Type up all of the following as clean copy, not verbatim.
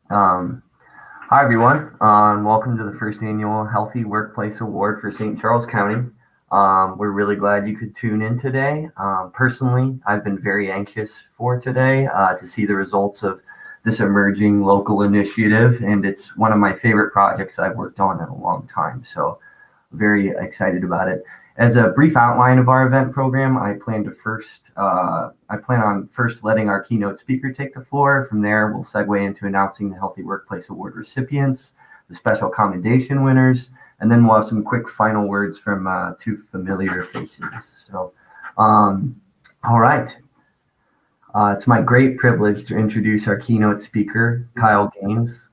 Um, Hi, everyone. Welcome to the first annual Healthy Workplace Award for St. Charles County. We're really glad you could tune in today. Personally, I've been very anxious for today to see the results of this emerging local initiative, and it's one of my favorite projects I've worked on in a long time. So very excited about it. As a brief outline of our event program, I plan on first letting our keynote speaker take the floor. From there, we'll segue into announcing the Healthy Workplace Award recipients, the special commendation winners, and then we'll have some quick final words from two familiar faces. Um, all right. It's my great privilege to introduce our keynote speaker, Kyle Gaines.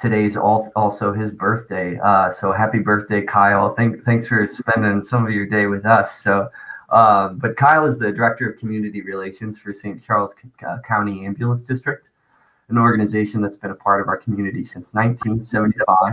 Today's also his birthday. So happy birthday, Kyle. Thanks for spending some of your day with us. But Kyle is the Director of Community Relations for St. Charles County Ambulance District, an organization that's been a part of our community since 1975.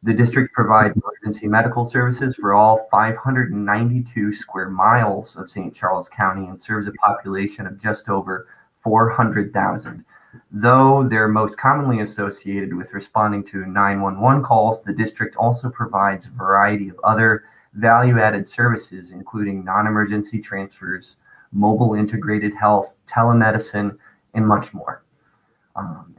The district provides emergency medical services for all 592 square miles of St. Charles County and serves a population of just over 400,000. Though they're most commonly associated with responding to 911 calls, the district also provides a variety of other value-added services, including non-emergency transfers, mobile integrated health, telemedicine, and much more.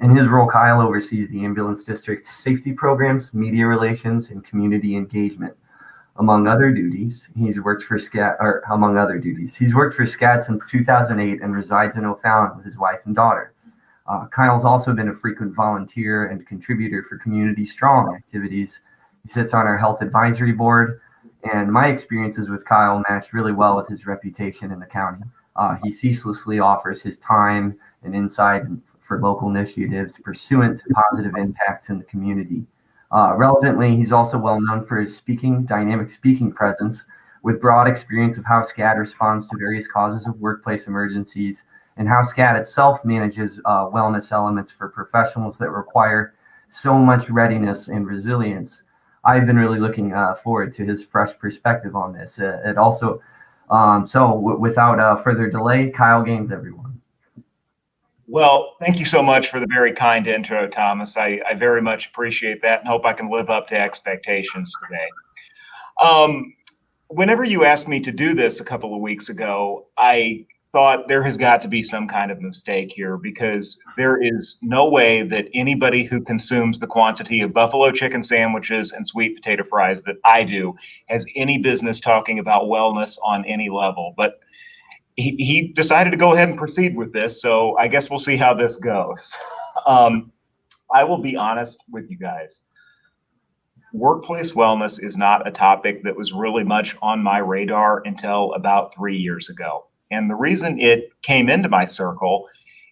In his role, Kyle oversees the ambulance district's safety programs, media relations, and community engagement. Among other duties, he's worked for SCAD since 2008 and resides in O'Fallon with his wife and daughter. Kyle's also been a frequent volunteer and contributor for Community Strong activities. He sits on our health advisory board, and my experiences with Kyle match really well with his reputation in the county. He ceaselessly offers his time and insight for local initiatives pursuant to positive impacts in the community. Relevantly, he's also well known for his dynamic speaking presence with broad experience of how SCAD responds to various causes of workplace emergencies and how SCAD itself manages wellness elements for professionals that require so much readiness and resilience. I've been really looking forward to his fresh perspective on this. Without further delay, Kyle Gaines, everyone. Well, thank you so much for the very kind intro, Thomas. I very much appreciate that and hope I can live up to expectations today. Whenever you asked me to do this a couple of weeks ago, I thought there has got to be some kind of mistake here, because there is no way that anybody who consumes the quantity of buffalo chicken sandwiches and sweet potato fries that I do has any business talking about wellness on any level. But he decided to go ahead and proceed with this, so I guess we'll see how this goes. I will be honest with you guys. Workplace wellness is not a topic that was really much on my radar until about 3 years ago. And the reason it came into my circle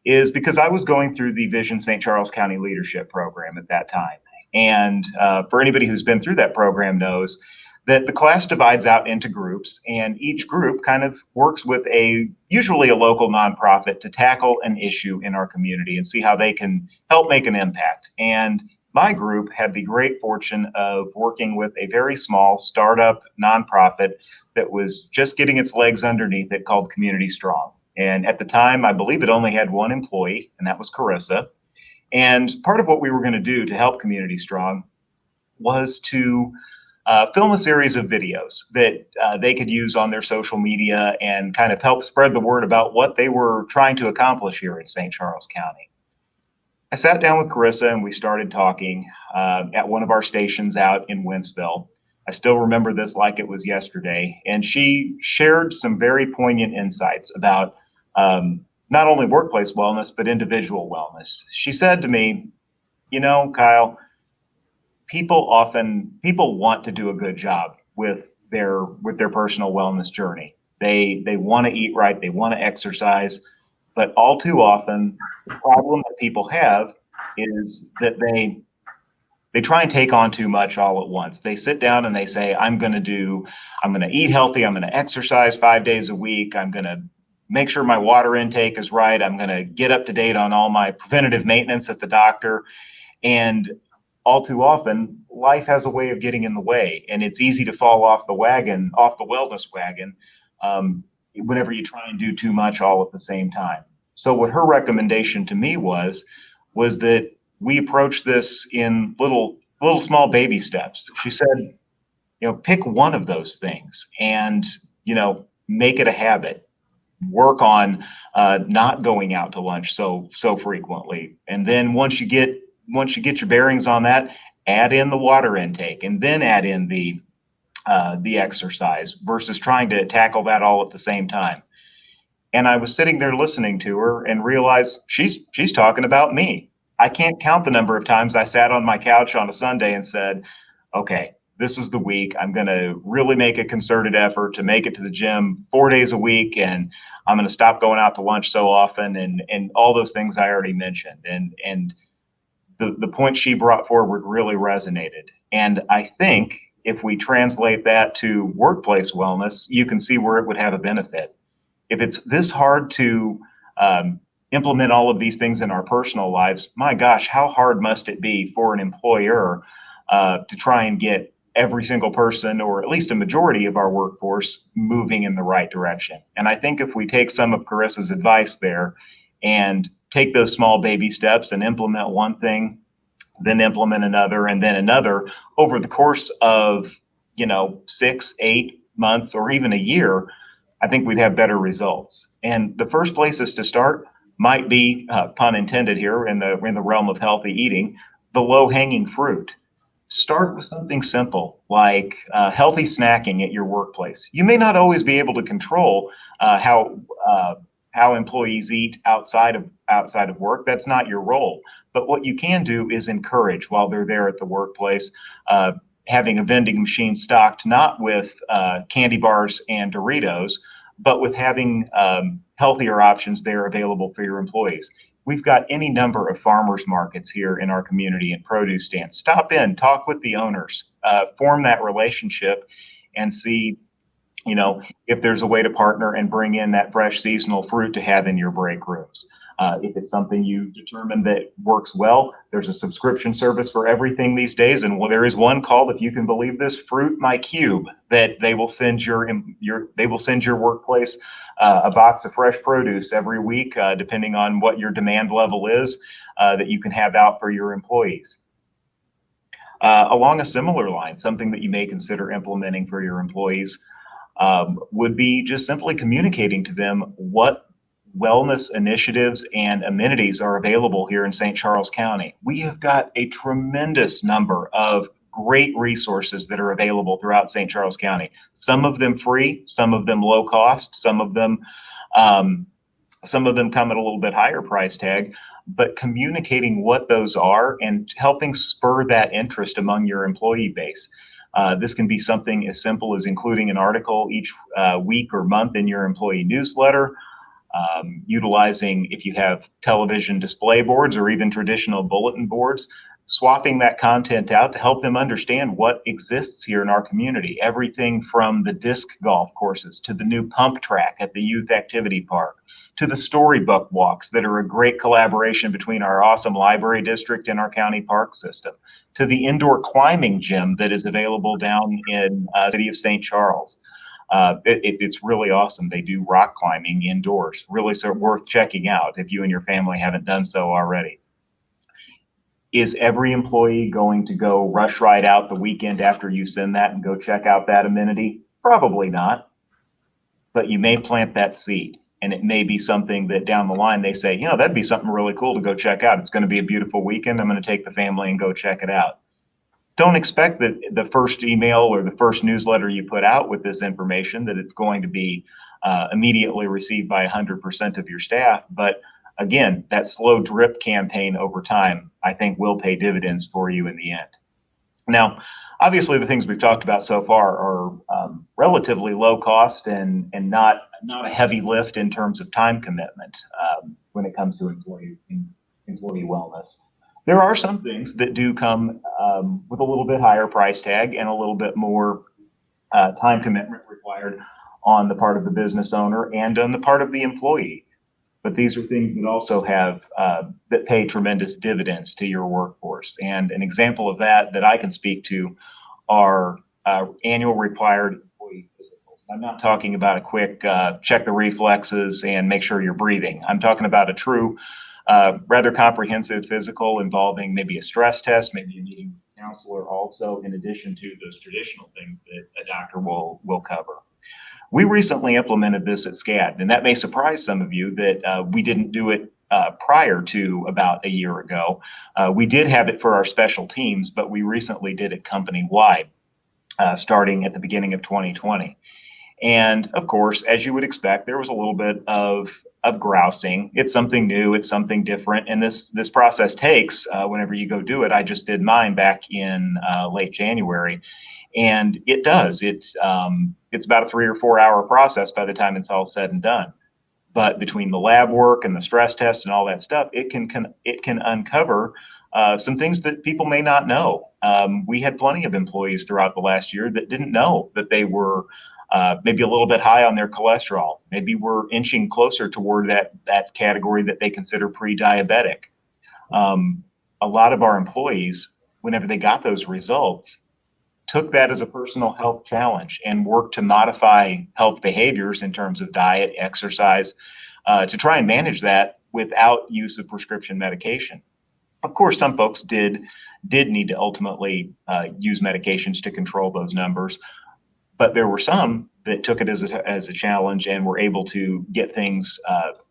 is because I was going through the Vision St. Charles County Leadership Program at that time. And for anybody who's been through that program knows that the class divides out into groups, and each group kind of works with usually a local nonprofit to tackle an issue in our community and see how they can help make an impact. And my group had the great fortune of working with a very small startup nonprofit that was just getting its legs underneath it, called Community Strong. And at the time, I believe it only had one employee, and that was Carissa. And part of what we were going to do to help Community Strong was to film a series of videos that they could use on their social media and kind of help spread the word about what they were trying to accomplish here in St. Charles County. I sat down with Carissa and we started talking at one of our stations out in Wentzville. I still remember this like it was yesterday. And she shared some very poignant insights about not only workplace wellness, but individual wellness. She said to me, "You know, Kyle, people want to do a good job with their personal wellness journey. They want to eat right, they want to exercise, but all too often the problem that people have is that they try and take on too much all at once. They sit down and they say, I'm going to eat healthy, I'm going to exercise 5 days a week, I'm going to make sure my water intake is right, I'm going to get up to date on all my preventative maintenance at the doctor." And all too often, life has a way of getting in the way, and it's easy to fall off the wellness wagon, whenever you try and do too much all at the same time. So what her recommendation to me was that we approached this in little small baby steps. She said, pick one of those things and, make it a habit. Work on not going out to lunch so frequently. And then once you get your bearings on that, add in the water intake and then add in the exercise versus trying to tackle that all at the same time. And I was sitting there listening to her and realized she's talking about me. I can't count the number of times I sat on my couch on a Sunday and said, okay, this is the week. I'm going to really make a concerted effort to make it to the gym 4 days a week. And I'm going to stop going out to lunch so often and all those things I already mentioned. And the point she brought forward really resonated. And I think if we translate that to workplace wellness, you can see where it would have a benefit. If it's this hard to implement all of these things in our personal lives, my gosh, how hard must it be for an employer to try and get every single person, or at least a majority of our workforce, moving in the right direction? And I think if we take some of Carissa's advice there and take those small baby steps and implement one thing, then implement another, and then another over the course of 6, 8 months, or even a year, I think we'd have better results. And the first places to start might be, pun intended here, in the realm of healthy eating, the low-hanging fruit. Start with something simple like healthy snacking at your workplace. You may not always be able to control how employees eat outside of work. That's not your role. But what you can do is encourage, while they're there at the workplace, having a vending machine stocked not with candy bars and Doritos, but with having healthier options there available for your employees. We've got any number of farmers markets here in our community and produce stands. Stop in, talk with the owners, form that relationship, and see, if there's a way to partner and bring in that fresh seasonal fruit to have in your break rooms. If it's something you determine that works well, there's a subscription service for everything these days. And there is one called, if you can believe this, Fruit My Cube, that they will send your workplace a box of fresh produce every week, depending on what your demand level is, that you can have out for your employees. Along a similar line, something that you may consider implementing for your employees would be just simply communicating to them what wellness initiatives and amenities are available here in St. Charles County. We have got a tremendous number of great resources that are available throughout St. Charles County. Some of them free, some of them low cost, some of them come at a little bit higher price tag. But communicating what those are and helping spur that interest among your employee base. This can be something as simple as including an article each week or month in your employee newsletter. Utilizing, if you have television display boards or even traditional bulletin boards, swapping that content out to help them understand what exists here in our community. Everything from the disc golf courses to the new pump track at the youth activity park, to the storybook walks that are a great collaboration between our awesome library district and our county park system, to the indoor climbing gym that is available down in the city of St. Charles. It's really awesome. They do rock climbing indoors. Really worth checking out if you and your family haven't done so already. Is every employee going to go rush right out the weekend after you send that and go check out that amenity? Probably not. But you may plant that seed, and it may be something that down the line they say, that'd be something really cool to go check out. It's going to be a beautiful weekend. I'm going to take the family and go check it out. Don't expect that the first email or the first newsletter you put out with this information that it's going to be immediately received by 100% of your staff. But again, that slow drip campaign over time, I think, will pay dividends for you in the end. Now, obviously, the things we've talked about so far are relatively low cost and not a heavy lift in terms of time commitment when it comes to employee wellness. There are some things that do come with a little bit higher price tag and a little bit more time commitment required on the part of the business owner and on the part of the employee. But these are things that also have that pay tremendous dividends to your workforce. And an example of that I can speak to are annual required employee physicals. I'm not talking about a quick check the reflexes and make sure you're breathing. I'm talking about a true rather comprehensive physical involving maybe a stress test, maybe a meeting with a counselor also, in addition to those traditional things that a doctor will cover. We recently implemented this at SCAD, and that may surprise some of you that we didn't do it prior to about a year ago. We did have it for our special teams, but we recently did it company-wide, starting at the beginning of 2020. And of course, as you would expect, there was a little bit of grousing. It's something new, it's something different, and this process takes whenever you go do it. I just did mine back in late January, and it does. It's about a 3 or 4 hour process by the time it's all said and done. But between the lab work and the stress test and all that stuff, it can uncover some things that people may not know. We had plenty of employees throughout the last year that didn't know that they were maybe a little bit high on their cholesterol. Maybe we're inching closer toward that category that they consider pre-diabetic. A lot of our employees, whenever they got those results, took that as a personal health challenge and worked to modify health behaviors in terms of diet, exercise, to try and manage that without use of prescription medication. Of course, some folks did need to ultimately use medications to control those numbers, but there were some that took it as a challenge and were able to get things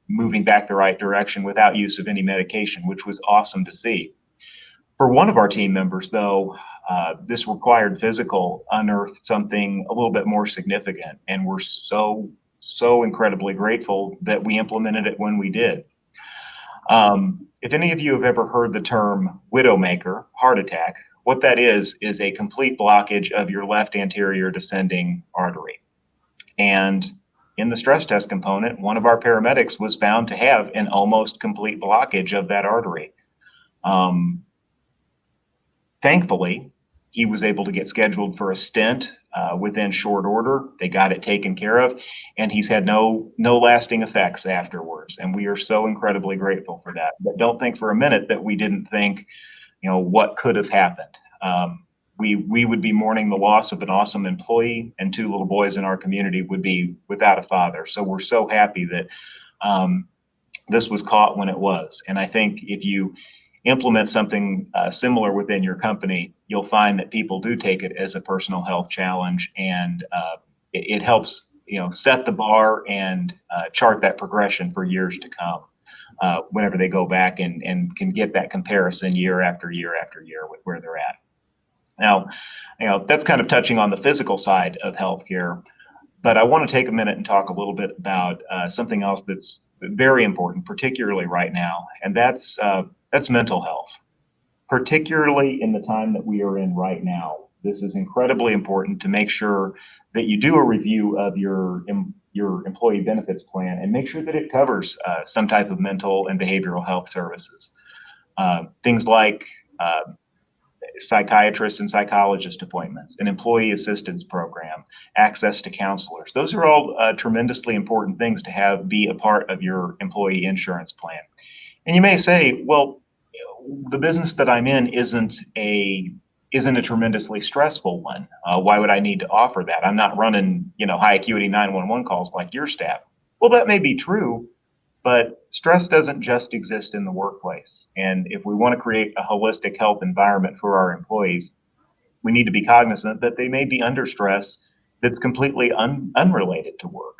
moving back the right direction without use of any medication, which was awesome to see. For one of our team members, though, this required physical unearthed something a little bit more significant, and we're so incredibly grateful that we implemented it when we did. If any of you have ever heard the term widowmaker, heart attack, what that is a complete blockage of your left anterior descending artery. And in the stress test component, one of our paramedics was found to have an almost complete blockage of that artery. Thankfully, he was able to get scheduled for a stent within short order. They got it taken care of, and he's had no lasting effects afterwards. And we are so incredibly grateful for that. But don't think for a minute that we didn't think, what could have happened. We would be mourning the loss of an awesome employee, and 2 little boys in our community would be without a father. So we're so happy that this was caught when it was. And I think if you implement something similar within your company, you'll find that people do take it as a personal health challenge, and it helps set the bar and chart that progression for years to come whenever they go back and can get that comparison year after year after year with where they're at. Now, that's kind of touching on the physical side of healthcare, but I want to take a minute and talk a little bit about something else that's very important, particularly right now, and that's mental health. Particularly in the time that we are in right now, this is incredibly important to make sure that you do a review of your employee benefits plan and make sure that it covers some type of mental and behavioral health services. Things like psychiatrist and psychologist appointments, an employee assistance program, access to counselors. Those are all tremendously important things to be a part of your employee insurance plan. And you may say, well, the business that I'm in isn't a tremendously stressful one. Why would I need to offer that? I'm not running, high acuity 911 calls like your staff. Well, that may be true, but stress doesn't just exist in the workplace. And if we want to create a holistic health environment for our employees, we need to be cognizant that they may be under stress that's completely unrelated to work.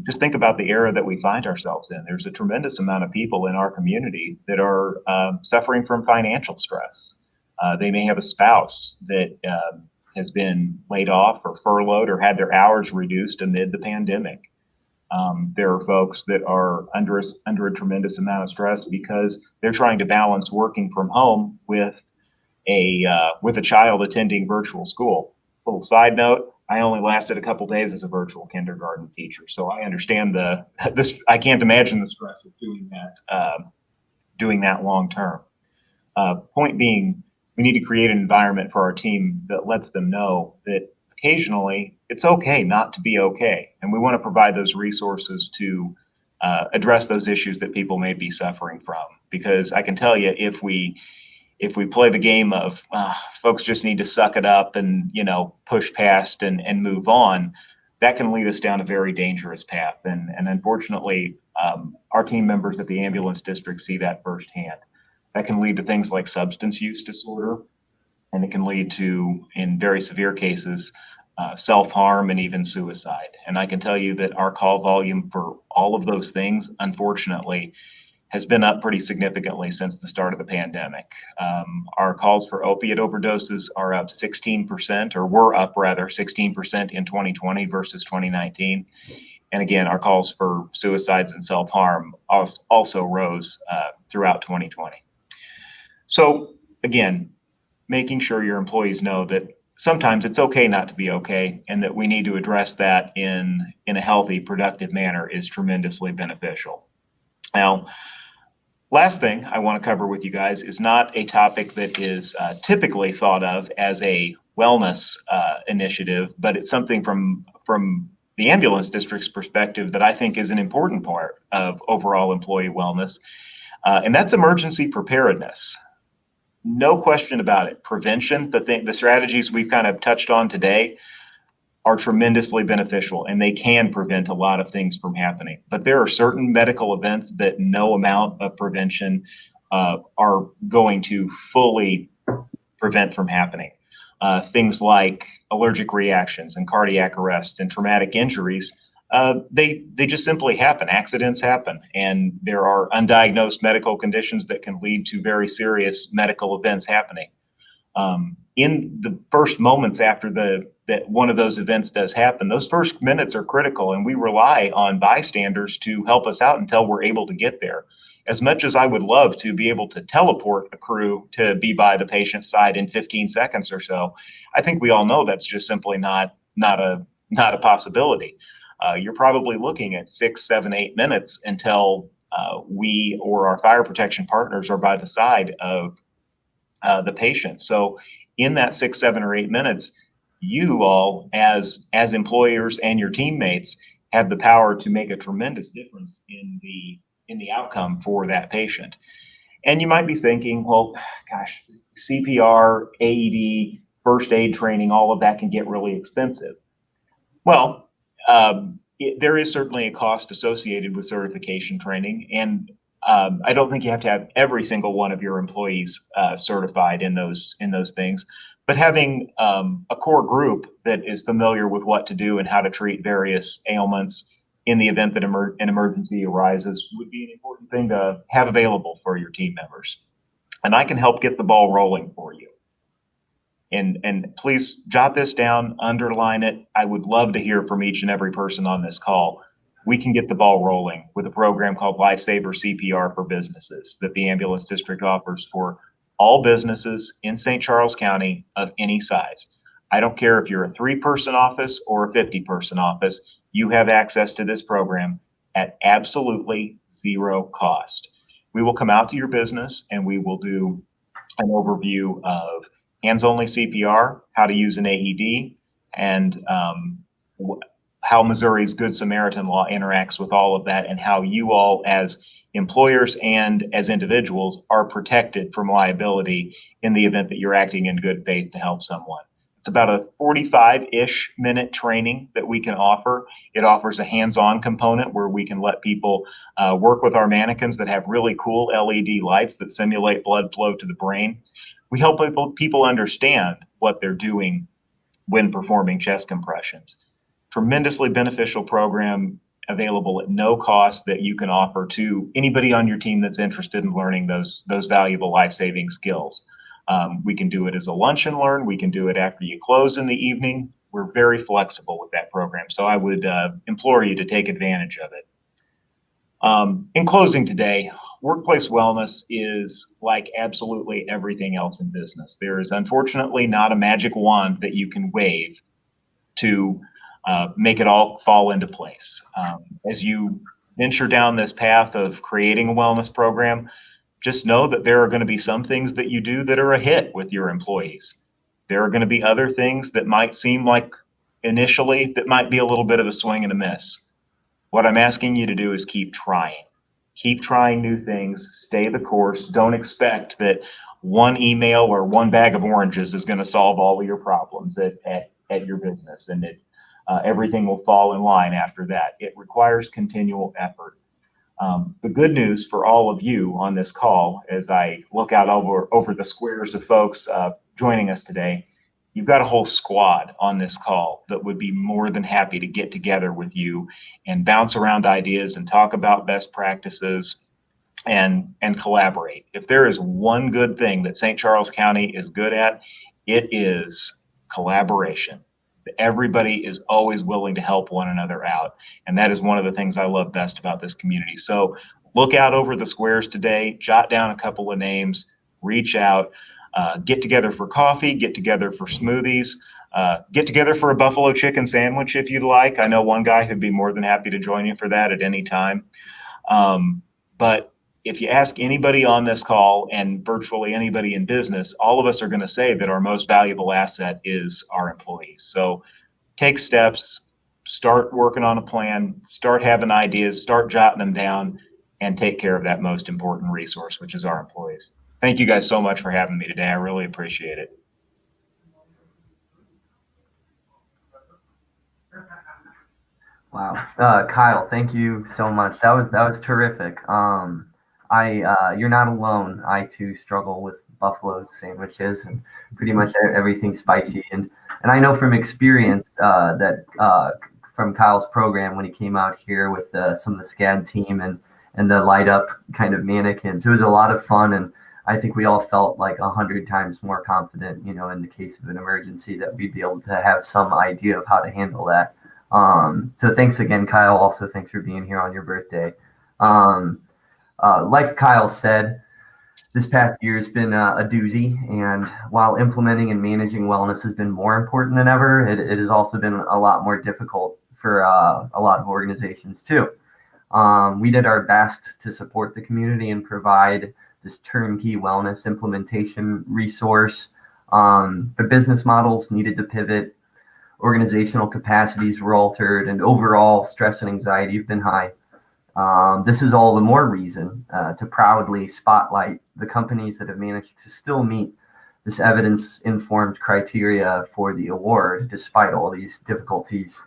Just think about the era that we find ourselves in. There's a tremendous amount of people in our community that are suffering from financial stress. They may have a spouse that has been laid off or furloughed or had their hours reduced amid the pandemic. There are folks that are under a tremendous amount of stress because they're trying to balance working from home with a child attending virtual school. Little side note, I only lasted a couple days as a virtual kindergarten teacher, so I understand this. I can't imagine the stress of doing that long term. Point being, we need to create an environment for our team that lets them know that occasionally it's okay not to be okay, and we want to provide those resources to address those issues that people may be suffering from. Because I can tell you, if we play the game of folks just need to suck it up and push past and move on, that can lead us down a very dangerous path. And unfortunately, our team members at the ambulance district see that firsthand. That can lead to things like substance use disorder, and it can lead to, in very severe cases, self-harm and even suicide. And I can tell you that our call volume for all of those things, unfortunately, has been up pretty significantly since the start of the pandemic. Our calls for opiate overdoses are up 16%, or were up rather 16% in 2020 versus 2019. And again, our calls for suicides and self-harm also rose throughout 2020. So again, making sure your employees know that sometimes it's okay not to be okay, and that we need to address that in a healthy, productive manner is tremendously beneficial. Now, last thing I want to cover with you guys is not a topic that is typically thought of as a wellness initiative, but it's something from the ambulance district's perspective that I think is an important part of overall employee wellness, and that's emergency preparedness. No question about it. Prevention, the strategies we've kind of touched on today, are tremendously beneficial, and they can prevent a lot of things from happening. But there are certain medical events that no amount of prevention are going to fully prevent from happening. Things like allergic reactions and cardiac arrest and traumatic injuries, they just simply happen. Accidents happen, and there are undiagnosed medical conditions that can lead to very serious medical events happening. In the first moments after that one of those events does happen, those first minutes are critical, and we rely on bystanders to help us out until we're able to get there. As much as I would love to be able to teleport a crew to be by the patient's side in 15 seconds or so, I think we all know that's just simply not a possibility. You're probably looking at 6, 7, 8 minutes until we or our fire protection partners are by the side of the patient. So in that 6, 7, or 8 minutes, you all as employers and your teammates have the power to make a tremendous difference in the outcome for that patient. And you might be thinking, well, gosh, CPR, AED, first aid training, all of that can get really expensive. Well, there is certainly a cost associated with certification training, and I don't think you have to have every single one of your employees certified in those things. But having a core group that is familiar with what to do and how to treat various ailments in the event that an emergency arises would be an important thing to have available for your team members. And I can help get the ball rolling for you. And please jot this down, underline it. I would love to hear from each and every person on this call. We can get the ball rolling with a program called Lifesaver CPR for Businesses that the ambulance district offers for all businesses in St. Charles County of any size. I don't care if you're a 3-person office or a 50-person office, you have access to this program at absolutely zero cost. We will come out to your business and we will do an overview of hands-only CPR, how to use an AED, and how Missouri's Good Samaritan law interacts with all of that, and how you all as employers and as individuals are protected from liability in the event that you're acting in good faith to help someone. It's about a 45-ish minute training that we can offer. It offers a hands-on component where we can let people work with our mannequins that have really cool LED lights that simulate blood flow to the brain. We help people understand what they're doing when performing chest compressions. Tremendously beneficial program available at no cost that you can offer to anybody on your team that's interested in learning those valuable life-saving skills. We can do it as a lunch and learn. We can do it after you close in the evening. We're very flexible with that program, so I would implore you to take advantage of it. In closing today, workplace wellness is like absolutely everything else in business. There is unfortunately not a magic wand that you can wave to make it all fall into place. As you venture down this path of creating a wellness program, just know that there are going to be some things that you do that are a hit with your employees. There are going to be other things that might seem like initially that might be a little bit of a swing and a miss. What I'm asking you to do is keep trying. Keep trying new things, stay the course. Don't expect that one email or one bag of oranges is going to solve all of your problems at your business. And everything will fall in line after that. It requires continual effort. The good news for all of you on this call, as I look out over the squares of folks joining us today, you've got a whole squad on this call that would be more than happy to get together with you and bounce around ideas and talk about best practices and collaborate. If there is one good thing that St. Charles County is good at, it is collaboration. Everybody is always willing to help one another out. And that is one of the things I love best about this community. So look out over the squares today, jot down a couple of names, reach out, get together for coffee, get together for smoothies, get together for a buffalo chicken sandwich if you'd like. I know one guy who'd be more than happy to join you for that at any time. But if you ask anybody on this call and virtually anybody in business, all of us are going to say that our most valuable asset is our employees. So take steps, start working on a plan, start having ideas, start jotting them down, and take care of that most important resource, which is our employees. Thank you guys so much for having me today. I really appreciate it. Wow. Kyle, thank you so much. That was terrific. You're not alone. I too struggle with buffalo sandwiches and pretty much everything spicy. And I know from experience that from Kyle's program when he came out here with some of the SCAD team and the light up kind of mannequins, it was a lot of fun. And I think we all felt like 100 times more confident, in the case of an emergency, that we'd be able to have some idea of how to handle that. So thanks again, Kyle. Also, thanks for being here on your birthday. Like Kyle said, this past year has been a doozy, and while implementing and managing wellness has been more important than ever, it has also been a lot more difficult for a lot of organizations too. We did our best to support the community and provide this turnkey wellness implementation resource, but business models needed to pivot, organizational capacities were altered, and overall stress and anxiety have been high. This is all the more reason to proudly spotlight the companies that have managed to still meet this evidence-informed criteria for the award, despite all these difficulties.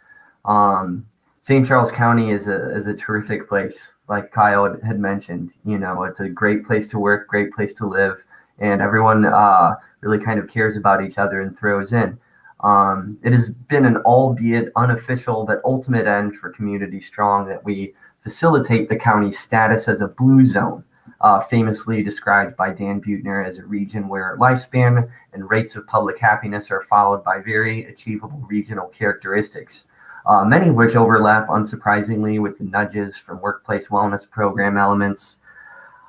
St. Charles County is a terrific place, like Kyle had mentioned. It's a great place to work, great place to live, and everyone really kind of cares about each other and throws in. It has been an albeit unofficial but ultimate end for Community Strong that we facilitate the county's status as a blue zone, famously described by Dan Buettner as a region where lifespan and rates of public happiness are followed by very achievable regional characteristics, many of which overlap, unsurprisingly, with the nudges from workplace wellness program elements,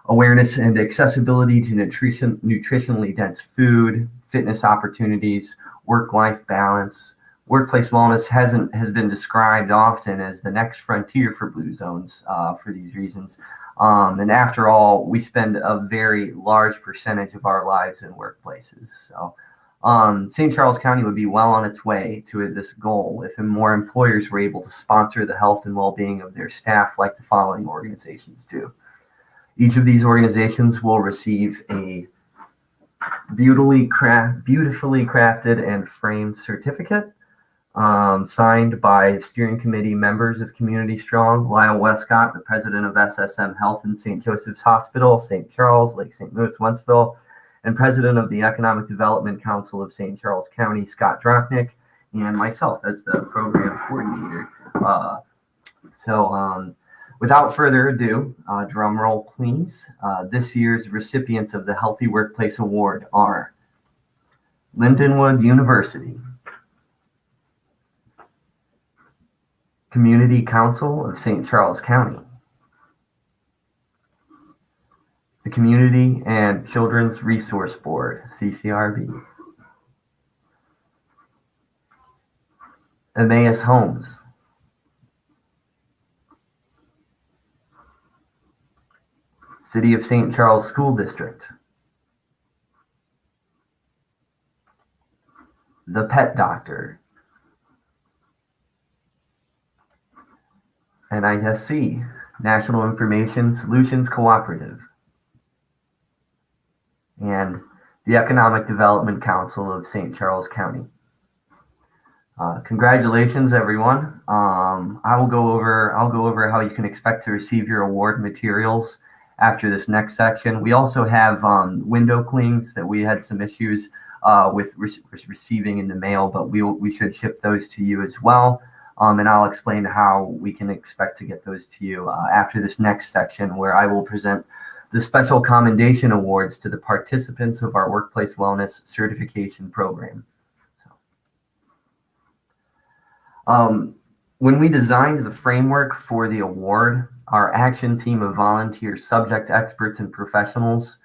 awareness and accessibility to nutritionally dense food, fitness opportunities, work-life balance. Workplace wellness has been described often as the next frontier for blue zones for these reasons. And after all, we spend a very large percentage of our lives in workplaces. So St. Charles County would be well on its way to this goal if more employers were able to sponsor the health and well-being of their staff like the following organizations do. Each of these organizations will receive a beautifully crafted and framed certificate signed by steering committee members of Community Strong, Lyle Westcott, the president of SSM Health in St. Joseph's Hospital, St. Charles, Lake St. Louis, Wentzville, and president of the Economic Development Council of St. Charles County, Scott Dropnick, and myself as the program coordinator. Without further ado, drum roll please. This year's recipients of the Healthy Workplace Award are Lindenwood University, Community Council of St. Charles County, the Community and Children's Resource Board, CCRB, Emmaus Homes, City of St. Charles School District, The Pet Doctor, NISC, National Information Solutions Cooperative, and the Economic Development Council of St. Charles County. Congratulations, everyone. I'll go over how you can expect to receive your award materials after this next section. We also have window clings that we had some issues with receiving in the mail, but we should ship those to you as well. And I'll explain how we can expect to get those to you after this next section, where I will present the Special Commendation Awards to the participants of our Workplace Wellness Certification Program. When we designed the framework for the award, our action team of volunteer subject experts and professionals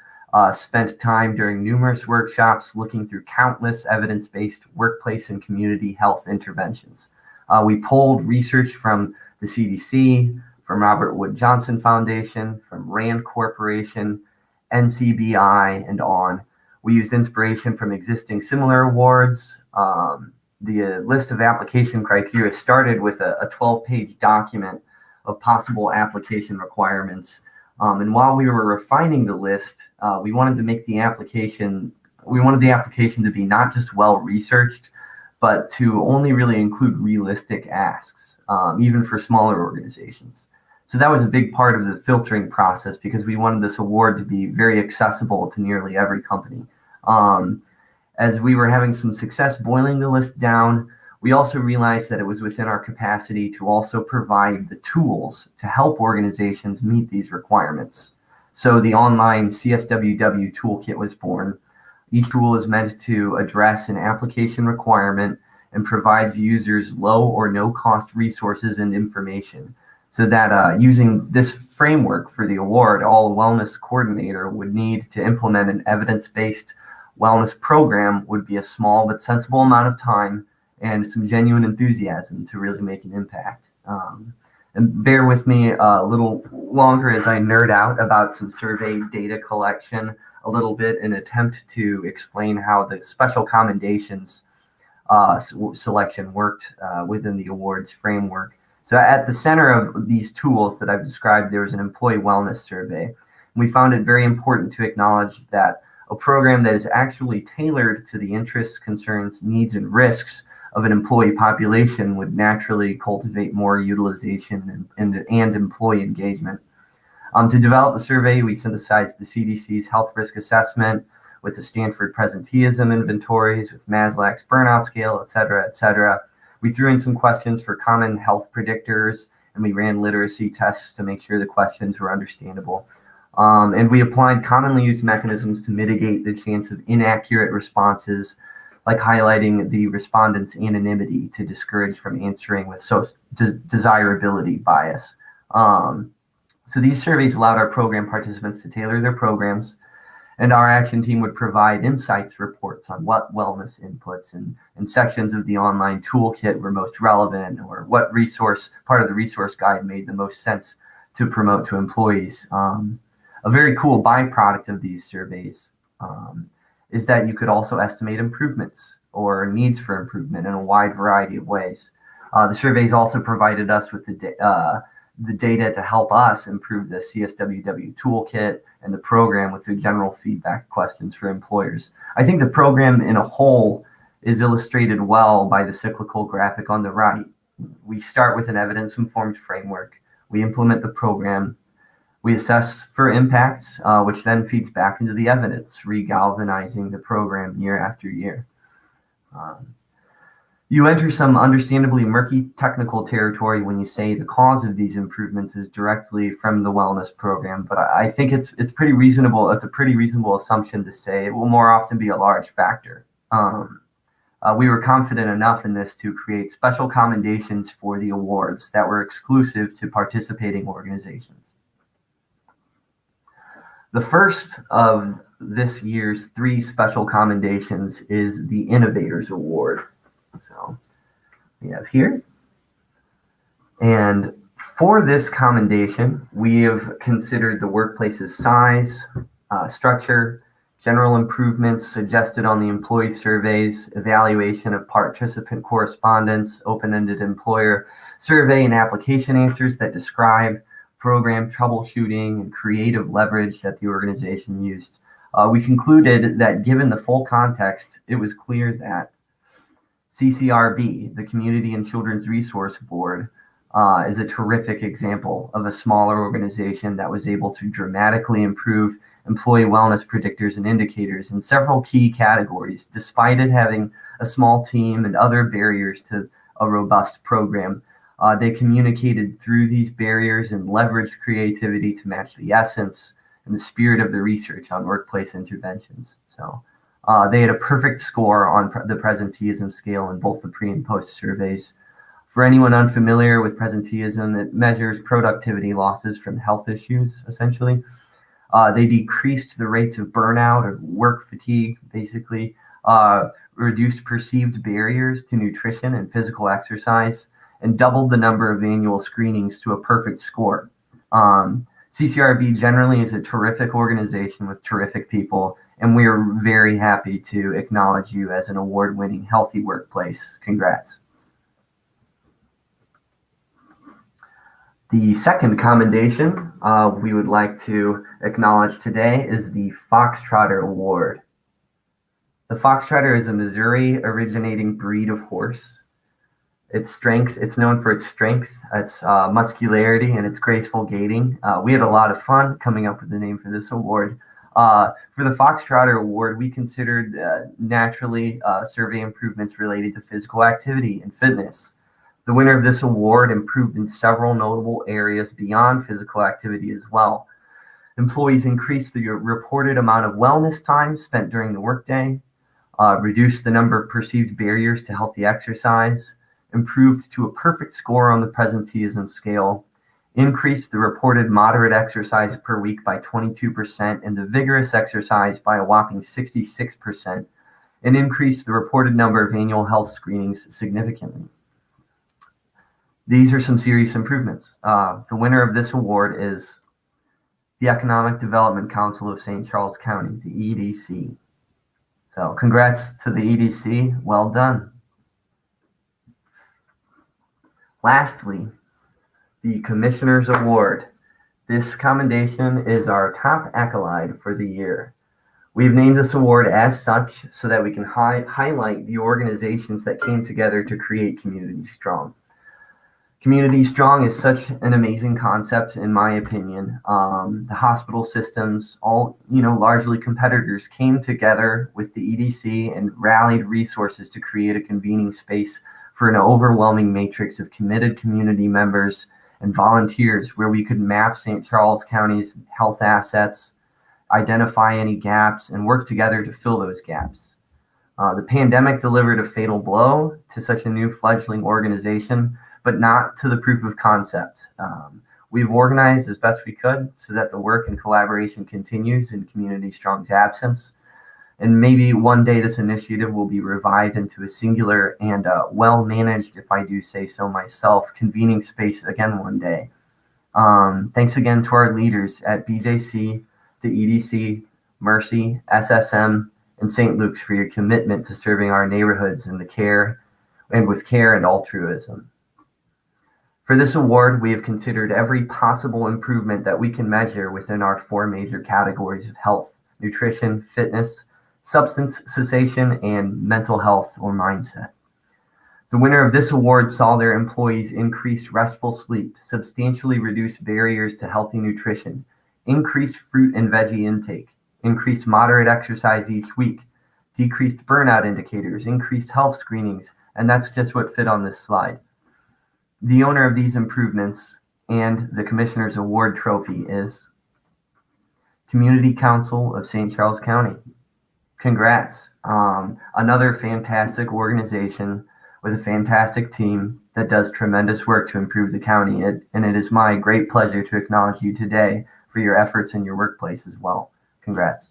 spent time during numerous workshops looking through countless evidence-based workplace and community health interventions. We pulled research from the CDC, from Robert Wood Johnson Foundation, from RAND Corporation, NCBI, and on. We used inspiration from existing similar awards. The list of application criteria started with a 12-page document of possible application requirements. And while we were refining the list, we wanted the application to be not just well-researched, but to only really include realistic asks, even for smaller organizations. So that was a big part of the filtering process, because we wanted this award to be very accessible to nearly every company. As we were having some success boiling the list down, we also realized that it was within our capacity to also provide the tools to help organizations meet these requirements. So the online CSWW toolkit was born. Each tool is meant to address an application requirement and provides users low or no cost resources and information, so that using this framework for the award, all wellness coordinator would need to implement an evidence-based wellness program would be a small but sensible amount of time and some genuine enthusiasm to really make an impact. And bear with me a little longer as I nerd out about some survey data collection a little bit in an attempt to explain how the special commendations selection worked within the awards framework. So at the center of these tools that I've described, there was an employee wellness survey. We found it very important to acknowledge that a program that is actually tailored to the interests, concerns, needs, and risks of an employee population would naturally cultivate more utilization and employee engagement. To develop the survey, we synthesized the CDC's health risk assessment with the Stanford presenteeism inventories, with Maslach's burnout scale, et cetera, et cetera. We threw in some questions for common health predictors, and we ran literacy tests to make sure the questions were understandable. And we applied commonly used mechanisms to mitigate the chance of inaccurate responses, like highlighting the respondent's anonymity to discourage from answering with desirability bias. So these surveys allowed our program participants to tailor their programs, and our action team would provide insights reports on what wellness inputs and sections of the online toolkit were most relevant, or what part of the resource guide made the most sense to promote to employees. A very cool byproduct of these surveys is that you could also estimate improvements or needs for improvement in a wide variety of ways. The surveys also provided us with the data to help us improve the CSWW toolkit and the program with the general feedback questions for employers. I think the program in a whole is illustrated well by the cyclical graphic on the right. We start with an evidence-informed framework. We implement the program. We assess for impacts, which then feeds back into the evidence, re-galvanizing the program year after year. You enter some understandably murky technical territory when you say the cause of these improvements is directly from the wellness program, but I think it's pretty reasonable. It's a pretty reasonable assumption to say it will more often be a large factor. We were confident enough in this to create special commendations for the awards that were exclusive to participating organizations. The first of this year's 3 special commendations is the Innovators Award. So we have here. And for this commendation, we have considered the workplace's size, structure, general improvements suggested on the employee surveys, evaluation of participant correspondence, open-ended employer survey and application answers that describe program troubleshooting and creative leverage that the organization used. We concluded that given the full context, it was clear that CCRB, the Community and Children's Resource Board, is a terrific example of a smaller organization that was able to dramatically improve employee wellness predictors and indicators in several key categories, despite it having a small team and other barriers to a robust program. They communicated through these barriers and leveraged creativity to match the essence and the spirit of the research on workplace interventions. So they had a perfect score on the presenteeism scale in both the pre and post surveys. For anyone unfamiliar with presenteeism, it measures productivity losses from health issues, essentially. They decreased the rates of burnout or work fatigue, basically, reduced perceived barriers to nutrition and physical exercise, and doubled the number of annual screenings to a perfect score. CCRB generally is a terrific organization with terrific people, and we are very happy to acknowledge you as an award-winning healthy workplace. Congrats. The second commendation we would like to acknowledge today is the Fox Trotter Award. The Fox Trotter is a Missouri-originating breed of horse. It's known for its strength, its muscularity, and its graceful gaiting. We had a lot of fun coming up with the name for this award. For the Fox Trotter Award, we considered naturally survey improvements related to physical activity and fitness. The winner of this award improved in several notable areas beyond physical activity as well. Employees increased the reported amount of wellness time spent during the workday, reduced the number of perceived barriers to healthy exercise, improved to a perfect score on the presenteeism scale, increased the reported moderate exercise per week by 22% and the vigorous exercise by a whopping 66%, and increased the reported number of annual health screenings significantly. These are some serious improvements. The winner of this award is the Economic Development Council of St. Charles County, the EDC. So congrats to the EDC. Well done. Lastly, the Commissioner's Award. This commendation is our top accolade for the year. We've named this award as such so that we can highlight the organizations that came together to create Community Strong. Community Strong is such an amazing concept, in my opinion. The hospital systems, all largely competitors, came together with the EDC and rallied resources to create a convening space for an overwhelming matrix of committed community members and volunteers where we could map St. Charles County's health assets, identify any gaps, and work together to fill those gaps. The pandemic delivered a fatal blow to such a new fledgling organization, but not to the proof of concept. We've organized as best we could so that the work and collaboration continues in Community Strong's absence. And maybe one day this initiative will be revived into a singular and well-managed, if I do say so myself, convening space again one day. Thanks again to our leaders at BJC, the EDC, Mercy, SSM, and St. Luke's for your commitment to serving our neighborhoods with care and altruism. For this award, we have considered every possible improvement that we can measure within our four major categories of health: nutrition, fitness, substance cessation, and mental health or mindset. The winner of this award saw their employees increase restful sleep, substantially reduce barriers to healthy nutrition, increased fruit and veggie intake, increased moderate exercise each week, decreased burnout indicators, increased health screenings, and that's just what fit on this slide. The owner of these improvements and the Commissioner's Award trophy is Community Council of St. Charles County. Congrats. Another fantastic organization with a fantastic team that does tremendous work to improve the county. And it is my great pleasure to acknowledge you today for your efforts in your workplace as well. Congrats.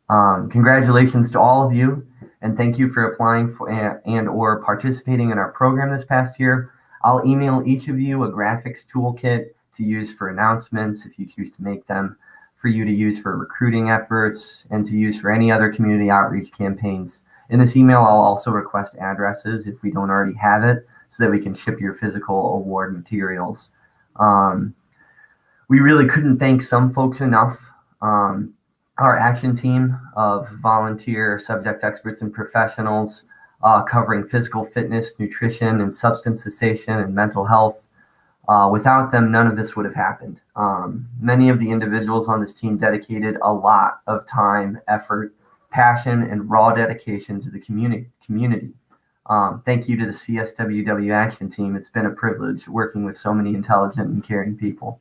Congratulations to all of you, and thank you for applying for and or participating in our program this past year. I'll email each of you a graphics toolkit to use for announcements if you choose to make them, for you to use for recruiting efforts, and to use for any other community outreach campaigns. In this email, I'll also request addresses if we don't already have it, so that we can ship your physical award materials. We really couldn't thank some folks enough. Our action team of volunteer subject experts and professionals, covering physical fitness, nutrition, and substance cessation and mental health. Without them, none of this would have happened. Many of the individuals on this team dedicated a lot of time, effort, passion, and raw dedication to the community. Thank you to the CSWW Action Team. It's been a privilege working with so many intelligent and caring people.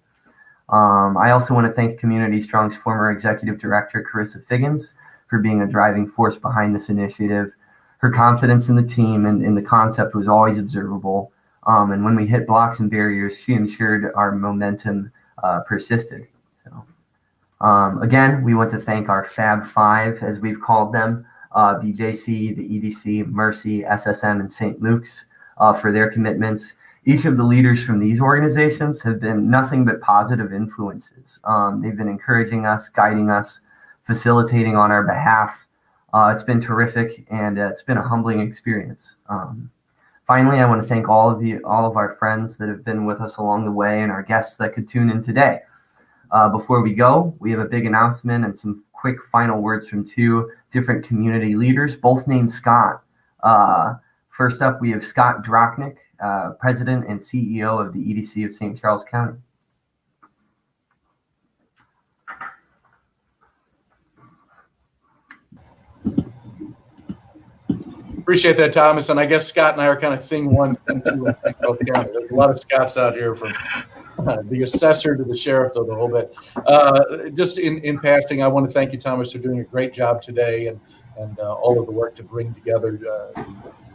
I also want to thank Community Strong's former executive director, Carissa Figgins, for being a driving force behind this initiative. Her confidence in the team and in the concept was always observable. And when we hit blocks and barriers, she ensured our momentum persisted. So, again, we want to thank our Fab Five, as we've called them, BJC, the EDC, Mercy, SSM, and St. Luke's for their commitments. Each of the leaders from these organizations have been nothing but positive influences. They've been encouraging us, guiding us, facilitating on our behalf. It's been terrific, and it's been a humbling experience. Finally, I want to thank all of our friends that have been with us along the way and our guests that could tune in today. Before we go, we have a big announcement and some quick final words from two different community leaders, both named Scott. First up, we have Scott Drochnik, President and CEO of the EDC of St. Charles County. Appreciate that, Thomas. And I guess Scott and I are kind of thing one, thing two in St. Charles County. There's a lot of Scotts out here, from the assessor to the sheriff to the whole bit. Just in passing, I want to thank you, Thomas, for doing a great job today and all of the work to bring together the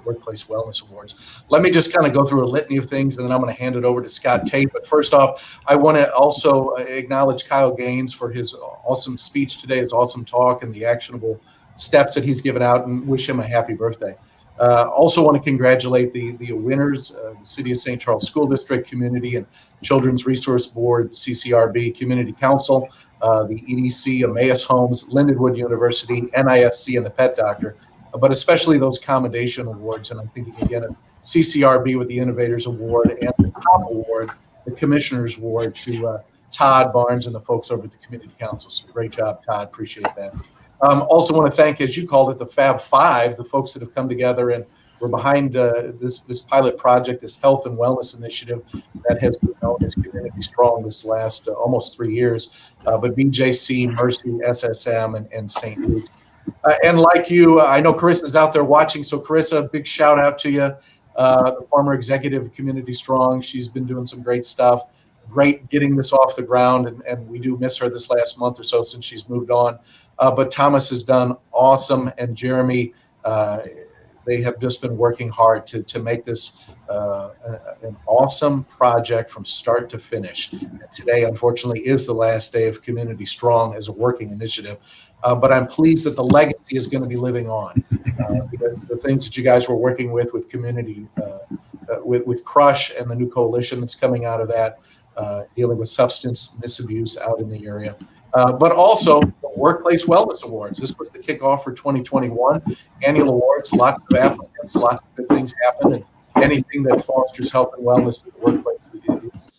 Workplace Wellness Awards. Let me just kind of go through a litany of things, and then I'm going to hand it over to Scott Tate. But first off, I want to also acknowledge Kyle Gaines for his awesome speech today, his awesome talk, and the actionable steps that he's given out, and wish him a happy birthday. Also want to congratulate the winners, the City of St. Charles School District, Community and Children's Resource Board, CCRB, Community Council, the EDC, Emmaus Homes, Lindenwood University, NISC, and the Pet Doctor, but especially those Commendation Awards. And I'm thinking again of CCRB with the Innovators Award, and the top award, the Commissioner's Award, to Todd Barnes and the folks over at the Community Council. So great job, Todd. Appreciate that. Also want to thank, as you called it, the Fab Five, the folks that have come together and were behind this pilot project, this health and wellness initiative that has been known as Community Strong this last almost 3 years. But BJC, Mercy, SSM, and St. Luke's. And like you, I know Carissa's out there watching. So Carissa, big shout out to you, the former executive of Community Strong. She's been doing some great stuff. Great getting this off the ground, and we do miss her this last month or so since she's moved on. But Thomas has done awesome, and Jeremy, they have just been working hard to make this an awesome project from start to finish. And today, unfortunately, is the last day of Community Strong as a working initiative. But I'm pleased that the legacy is going to be living on. The things that you guys were working with community, with Crush and the new coalition that's coming out of that, dealing with substance misabuse out in the area. But also the Workplace Wellness Awards. This was the kickoff for 2021. Annual awards, lots of applicants, lots of good things happen, and anything that fosters health and wellness in the workplace is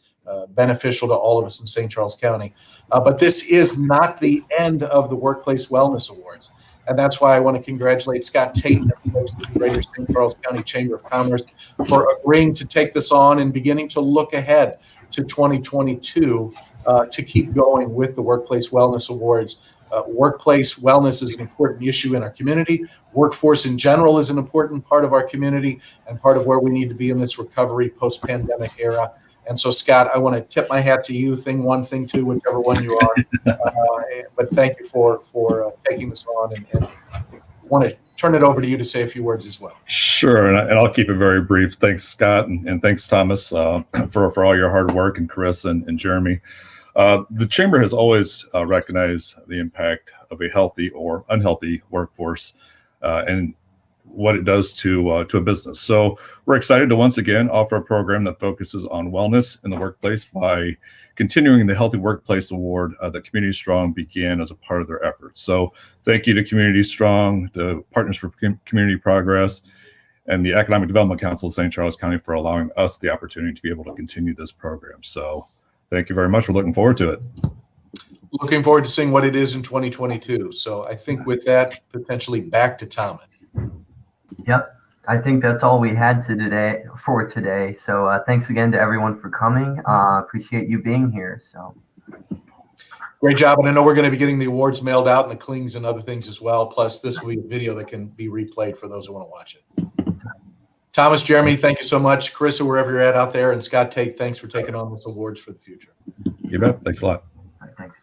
beneficial to all of us in St. Charles County. But this is not the end of the Workplace Wellness Awards. And that's why I want to congratulate Scott Tate and the Greater St. Charles County Chamber of Commerce for agreeing to take this on and beginning to look ahead to 2022 to keep going with the Workplace Wellness Awards. Workplace wellness is an important issue in our community. Workforce in general is an important part of our community and part of where we need to be in this recovery post-pandemic era. And so, Scott, I want to tip my hat to you, thing one, thing two, whichever one you are. But thank you for taking this on, and want to turn it over to you to say a few words as well. Sure, and I'll keep it very brief. Thanks, Scott, and thanks, Thomas, for all your hard work, and Carissa and Jeremy. The Chamber has always recognized the impact of a healthy or unhealthy workforce and what it does to a business. So we're excited to once again offer a program that focuses on wellness in the workplace by continuing the Healthy Workplace Award that Community Strong began as a part of their efforts. So thank you to Community Strong, the Partners for Community Progress, and the Economic Development Council of St. Charles County for allowing us the opportunity to be able to continue this program. So thank you very much. We're looking forward to it. Looking forward to seeing what it is in 2022. So I think with that, potentially back to Thomas. Yep. I think that's all we had for today. So thanks again to everyone for coming. Appreciate you being here. So Great job. And I know we're going to be getting the awards mailed out and the clings and other things as well. Plus this will be a video that can be replayed for those who want to watch it. Thomas, Jeremy, thank you so much. Carissa, wherever you're at out there, and Scott Tate, thanks for taking on this awards for the future. You bet. Thanks a lot. thanks.